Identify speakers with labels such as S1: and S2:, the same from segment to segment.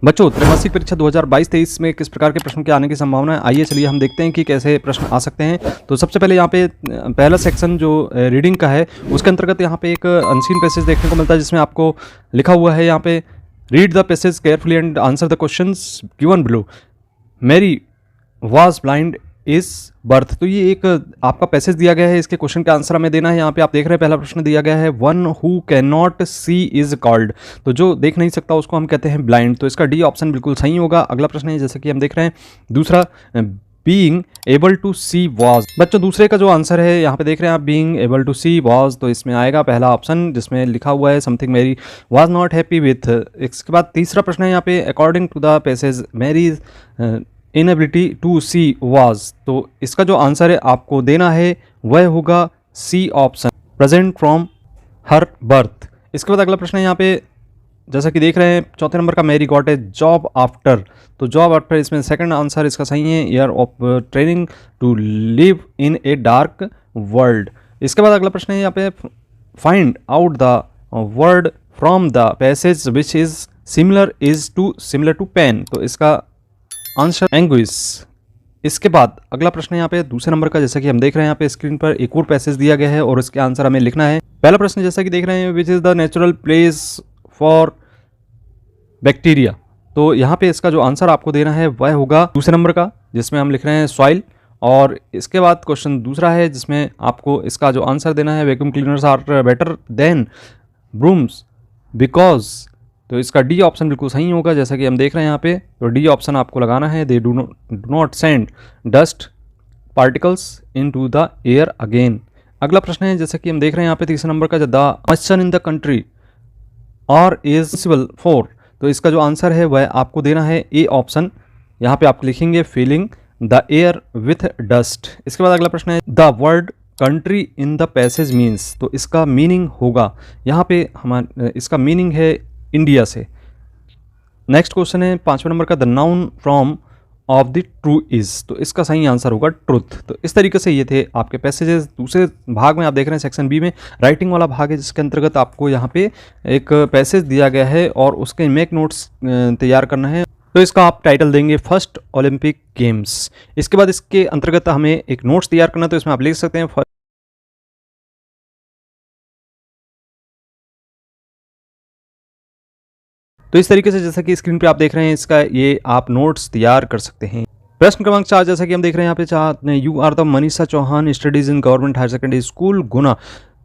S1: बच्चों, त्रैमासिक परीक्षा 2022-23 में किस प्रकार के प्रश्न के आने की संभावना है? आइए चलिए हम देखते हैं कि कैसे प्रश्न आ सकते हैं। तो सबसे पहले यहाँ पे पहला सेक्शन जो रीडिंग का है, उसके अंतर्गत यहाँ पे एक अनसीन पैसेज देखने को मिलता है, जिसमें आपको लिखा हुआ है यहाँ पे, read the passage carefully and answer the questions given below. Mary was blind is birth. तो ये एक आपका पैसेज दिया गया है, इसके क्वेश्चन का आंसर हमें देना है। यहाँ पे आप देख रहे हैं पहला प्रश्न दिया गया है, one who can not see is called. तो जो देख नहीं सकता उसको हम कहते हैं ब्लाइंड। तो इसका डी ऑप्शन बिल्कुल सही होगा। अगला प्रश्न है, जैसे कि हम देख रहे हैं दूसरा, being able to see was. बच्चों, दूसरे का जो आंसर है यहाँ पे देख रहे हैं आप, being able to see was, तो इसमें आएगा पहला ऑप्शन जिसमें लिखा हुआ है something Mary was not happy with. इसके बाद तीसरा प्रश्न है यहाँ पे, according to the passage Mary inability to see was. तो इसका जो आंसर है आपको देना है वह होगा C option, present from her birth. इसके बाद अगला प्रश्न है यहाँ पे, जैसा कि देख रहे हैं चौथे नंबर का, Mary got a job after. तो जॉब आफ्टर, इसमें सेकंड आंसर इसका सही है, year of training to live in a dark world. इसके बाद अगला प्रश्न है यहाँ पे, find out the word from the passage which is similar to pain. तो इसका आंसर एंग्विश। इसके बाद अगला प्रश्न है यहाँ पे दूसरे नंबर का, जैसा कि हम देख रहे हैं यहाँ पे स्क्रीन पर एक और पैसेज दिया गया है और इसके आंसर हमें लिखना है। पहला प्रश्न जैसा कि देख रहे हैं, which is the natural place for bacteria. तो यहाँ पे इसका जो आंसर आपको देना है वह होगा दूसरे नंबर का, जिसमें हम लिख रहे हैं सॉइल। और इसके बाद क्वेश्चन दूसरा है जिसमें आपको इसका जो आंसर देना है, vacuum cleaners are better than brooms because. तो इसका डी ऑप्शन बिल्कुल सही होगा, जैसा कि हम देख रहे हैं यहाँ पे। तो डी ऑप्शन आपको लगाना है, they do not send dust particles into the air again. अगला प्रश्न है, जैसा कि हम देख रहे हैं यहाँ पे तीसरे नंबर का, the moisture in the country और इज पॉसिबल फॉर। तो इसका जो आंसर है वह आपको देना है ए ऑप्शन। यहाँ पे आप लिखेंगे filling the air with dust. इसके बाद अगला प्रश्न है, the word country in the passage means. तो इसका मीनिंग होगा यहाँ पे हमारा, इसका मीनिंग है इंडिया से। नेक्स्ट क्वेश्चन है पांचवें नंबर का, the noun from of the true is. तो इसका सही आंसर होगा ट्रुथ। तो इस तरीके से ये थे आपके पैसेजेस। दूसरे भाग में आप देख रहे हैं सेक्शन बी में राइटिंग वाला भाग है, जिसके अंतर्गत आपको यहाँ पे एक पैसेज दिया गया है और उसके मेक नोट्स तैयार करना है। तो इसका आप टाइटल देंगे फर्स्ट ओलंपिक गेम्स। इसके बाद इसके अंतर्गत हमें एक नोट्स तैयार करना है, तो इसमें आप लिख सकते हैं तो इस तरीके से जैसा कि स्क्रीन पे आप देख रहे हैं, इसका ये आप नोट्स तैयार कर सकते हैं। प्रश्न क्रमांक 4, जैसा कि हम देख रहे हैं यहाँ पे, चार, you are the Manisha Chauhan, studies in government higher secondary school Guna,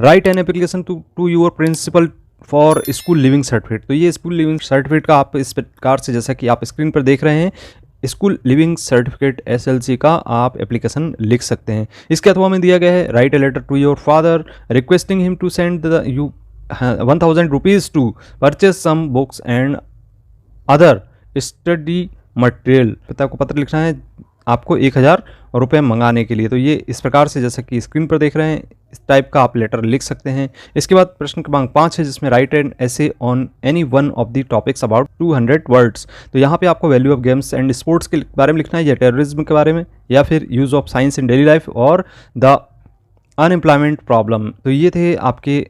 S1: write an application to your principal for school leaving certificate. तो ये स्कूल लिविंग सर्टिफिकेट का आप इस प्रकार से, जैसा कि आप स्क्रीन पर देख रहे हैं, स्कूल लिविंग सर्टिफिकेट SLC का आप एप्लीकेशन लिख सकते हैं। इसके अथवा में दिया गया है, write a letter to your father requesting him to send the you 1000 rupees to purchase some books and other study material. पिता को पत्र लिखना है आपको 1000 रुपये मंगाने के लिए। तो ये इस प्रकार से, जैसा कि स्क्रीन पर देख रहे हैं, इस टाइप का आप लेटर लिख सकते हैं। इसके बाद प्रश्न क्रमांक 5 है, जिसमें राइट एन ऐसे on any one of the topics about 200 words. तो यहाँ पे आपको value of games and sports के बारे में लिखना है, या टेररिज्म के बारे में, या फिर use of science in daily life, और द अनएम्प्लॉयमेंट प्रॉब्लम। तो ये थे आपके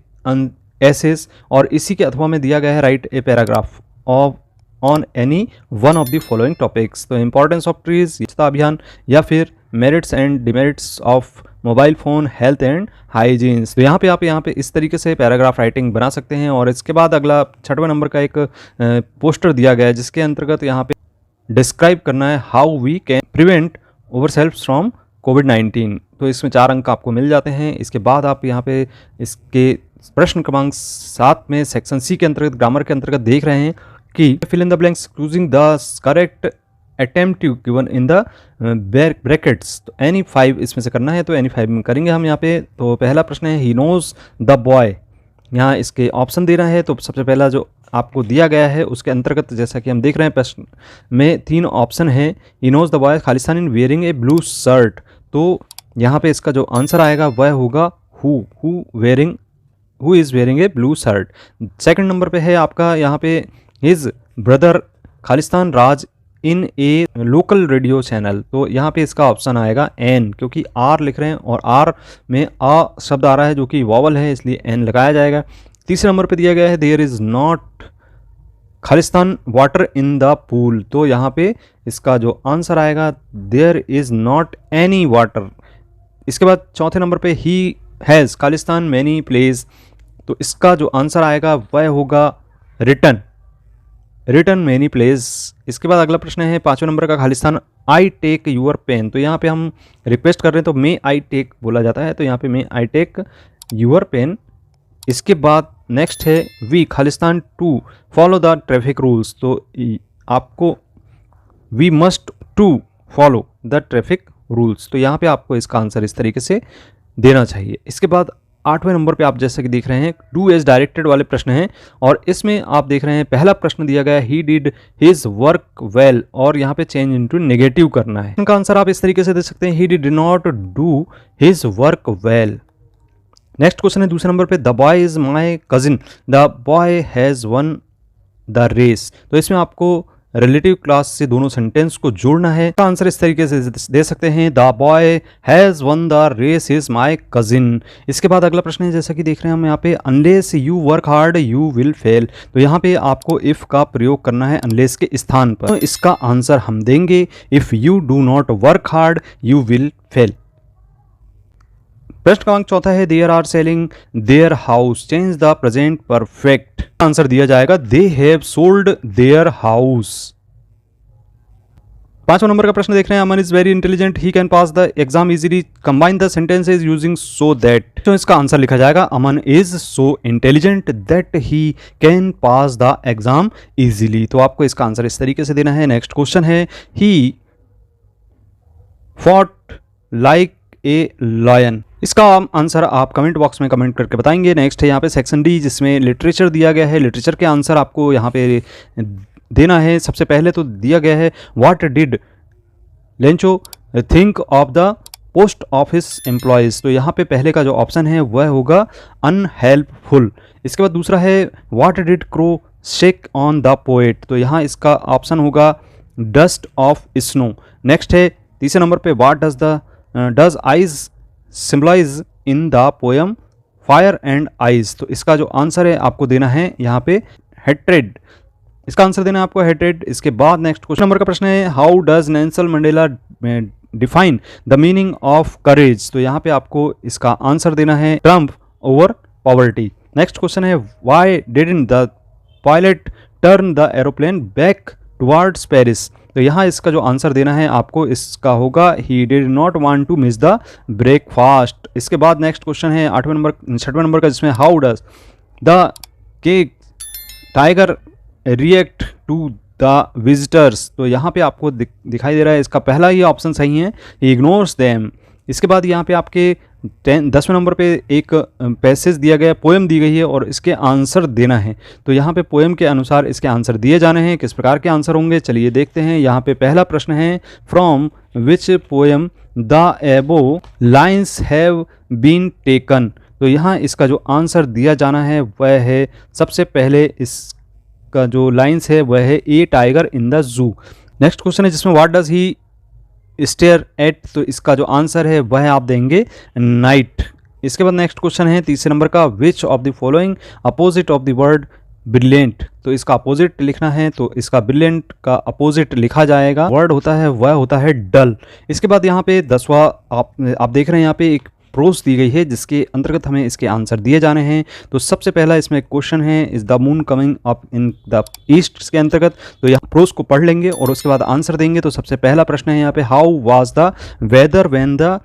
S1: एसेस, और इसी के अथवा में दिया गया है, write a paragraph of on any one of the following topics. तो इंपॉर्टेंस ऑफ ट्रीज, स्वच्छता अभियान, या फिर merits and demerits of mobile phone, health and hygienes. तो यहाँ पे आप इस तरीके से पैराग्राफ राइटिंग बना सकते हैं। और इसके बाद अगला 6वें नंबर का एक पोस्टर दिया गया है, जिसके अंतर्गत यहाँ पे डिस्क्राइब करना है how we can prevent over self from कोविड-19। तो इसमें 4 अंक आपको मिल जाते हैं। इसके बाद आप यहाँ पे इसके प्रश्न क्रमांक 7 में सेक्शन सी के अंतर्गत, ग्रामर के अंतर्गत देख रहे हैं कि fill in the blanks using the correct attempt given in the brackets. तो एनी 5 इसमें से करना है, तो एनी 5 में करेंगे हम यहाँ पे। तो पहला प्रश्न है, ही नोज द बॉय। यहाँ इसके ऑप्शन देना है। तो सबसे पहला जो आपको दिया गया है उसके अंतर्गत, जैसा कि हम देख रहे हैं प्रश्न में 3 ऑप्शन है, ही नोज द बॉय खालिस्तान in wearing a blue shirt. तो यहाँ पे इसका जो आंसर आएगा वह होगा who is wearing a blue shirt. Second number पे है आपका यहाँ पे, हिज ब्रदर खालिस्तान राज in a local radio channel. तो यहाँ पे इसका ऑप्शन आएगा एन, क्योंकि आर लिख रहे हैं और आर में आ शब्द आ रहा है जो कि वॉवल है, इसलिए एन लगाया जाएगा। तीसरे नंबर पे दिया गया है, देयर इज़ नॉट खालिस्तान वाटर इन द पूल, तो यहाँ पे इसका जो आंसर आएगा there is not any water. इसके बाद चौथे नंबर पे ही हैज़ खालिस्तान मैनी प्लेस, तो इसका जो आंसर आएगा वह होगा रिटर्न मैनी प्लेस। इसके बाद अगला प्रश्न है 5वें नंबर का, खालिस्तान आई टेक यूर पेन, तो यहाँ पे हम रिक्वेस्ट कर रहे हैं तो मे आई टेक बोला जाता है, तो यहाँ पे may I take your pen. इसके बाद नेक्स्ट है वी खालिस्तान to follow the traffic rules, तो आपको we must to follow the traffic rules, तो यहाँ पे आपको इसका आंसर इस तरीके से देना चाहिए। इसके बाद 8वें नंबर पे आप जैसा कि देख रहे हैं डू एज डायरेक्टेड वाले प्रश्न हैं, और इसमें आप देख रहे हैं पहला प्रश्न दिया गया he did his work well, और यहाँ पे चेंज इनटू नेगेटिव करना है। इनका आंसर आप इस तरीके से दे सकते हैं he did not do his work well. Next question है दूसरे नंबर पे the boy is my cousin the boy has won the race, तो इसमें आपको रिलेटिव क्लास से दोनों सेंटेंस को जोड़ना है। इसका आंसर इस तरीके से दे सकते हैं the boy has won the race is my cousin. इसके बाद अगला प्रश्न है जैसा कि देख रहे हैं हम यहाँ पे unless you work hard you will fail, तो यहाँ पे आपको इफ़ का प्रयोग करना है अनलेस के स्थान पर, तो इसका आंसर हम देंगे if you do not work hard you will fail. प्रश्न क्रमांक चौथा है there are selling their house change the present perfect, answer दिया जाएगा they have sold their house. 5वां नंबर का प्रश्न देख रहे हैं Aman is very intelligent he can pass the exam easily combine the sentences using so that, तो इसका आंसर लिखा जाएगा Aman is so intelligent that he can pass the exam easily, तो आपको इसका आंसर इस तरीके से देना है। नेक्स्ट क्वेश्चन है he fought like a lion, इसका आंसर आप कमेंट बॉक्स में कमेंट करके बताएंगे। नेक्स्ट है यहाँ पे सेक्शन डी जिसमें लिटरेचर दिया गया है, लिटरेचर के आंसर आपको यहाँ पे देना है। सबसे पहले तो दिया गया है what did Lencho think of the post office employees, तो यहाँ पे पहले का जो ऑप्शन है वह होगा अनहेल्पफुल। इसके बाद दूसरा है what did crow shake on the poet, तो यहाँ इसका ऑप्शन होगा डस्ट ऑफ स्नो। नेक्स्ट है तीसरे नंबर पे what does eyes symbolize in the poem fire and eyes, तो इसका जो आंसर है आपको देना है यहाँ पे हेट्रेड, इसका आंसर देना है आपको हेट्रेड। इसके बाद नेक्स्ट क्वेश्चन नंबर का प्रश्न है how does Nelson Mandela define the meaning of courage, तो यहाँ पे आपको इसका आंसर देना है triumph over poverty. Next question है why didn't the pilot turn the aeroplane back towards Paris, तो यहाँ इसका जो आंसर देना है आपको इसका होगा he did not want to miss the breakfast. इसके बाद नेक्स्ट क्वेश्चन है 6वें नंबर का जिसमें हाउ डज द के tiger react to the visitors, तो यहाँ पे आपको दिखाई दे रहा है इसका पहला ही ऑप्शन सही है ही इग्नोर्स देम। इसके बाद यहाँ पे आपके 10वें नंबर पे एक पैसेज दिया गया, पोएम दी गई है और इसके आंसर देना है, तो यहाँ पे पोएम के अनुसार इसके आंसर दिए जाने हैं। किस प्रकार के आंसर होंगे चलिए देखते हैं। यहाँ पे पहला प्रश्न है from which poem the above lines have been taken, तो यहाँ इसका जो आंसर दिया जाना है वह है सबसे पहले इसका जो लाइन्स है वह है a tiger in the zoo. Next question है जिसमें what does he stare at, तो इसका जो आंसर है वह आप देंगे नाइट। इसके बाद नेक्स्ट क्वेश्चन है तीसरे नंबर का which of the following opposite of the word brilliant, तो इसका अपोजिट लिखना है, तो इसका ब्रिलियंट का अपोजिट लिखा जाएगा वर्ड होता है वह होता है डल। इसके बाद यहाँ पे 10वां आप देख रहे हैं यहाँ पे एक प्रोस दी गई है जिसके अंतर्गत हमें इसके आंसर दिए जाने हैं। तो सबसे पहला इसमें क्वेश्चन है is the moon coming up in the east के अंतर्गत, तो यहाँ प्रोस को पढ़ लेंगे और उसके बाद आंसर देंगे। तो सबसे पहला प्रश्न है यहाँ पे how was the weather when the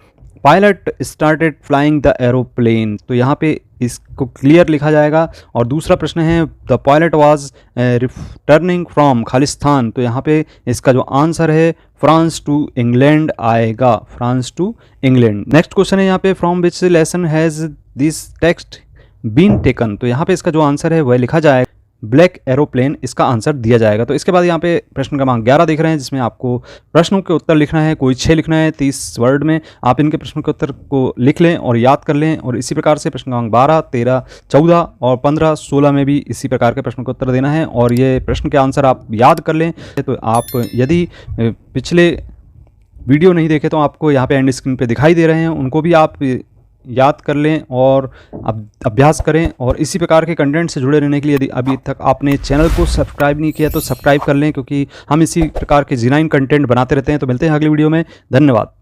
S1: pilot started flying the aeroplane, तो यहाँ पे इसको क्लियर लिखा जाएगा। और दूसरा प्रश्न है the pilot was returning from खालिस्तान, तो यहाँ पे इसका जो आंसर है फ्रांस टू इंग्लैंड आएगा, France to England. Next question है यहाँ पे from which lesson has this text been taken, तो यहाँ पे इसका जो आंसर है वह लिखा जाएगा ब्लैक एरोप्लेन, इसका आंसर दिया जाएगा। तो इसके बाद यहाँ पे प्रश्न क्रमांक 11 देख रहे हैं जिसमें आपको प्रश्नों के उत्तर लिखना है, कोई 6 लिखना है 30 वर्ड में। आप इनके प्रश्नों के उत्तर को लिख लें और याद कर लें, और इसी प्रकार से प्रश्न क्रमांक 12, 13, 14 और 15, 16 में भी इसी प्रकार के प्रश्नों के उत्तर देना है और ये प्रश्न के आंसर आप याद कर लें। तो आप यदि पिछले वीडियो नहीं देखे तो आपको यहाँ पे एंड स्क्रीन पे दिखाई दे रहे हैं, उनको भी आप याद कर लें और अभ्यास करें। और इसी प्रकार के कंटेंट से जुड़े रहने के लिए यदि अभी तक आपने चैनल को सब्सक्राइब नहीं किया तो सब्सक्राइब कर लें, क्योंकि हम इसी प्रकार के G9 कंटेंट बनाते रहते हैं। तो मिलते हैं अगली वीडियो में। धन्यवाद।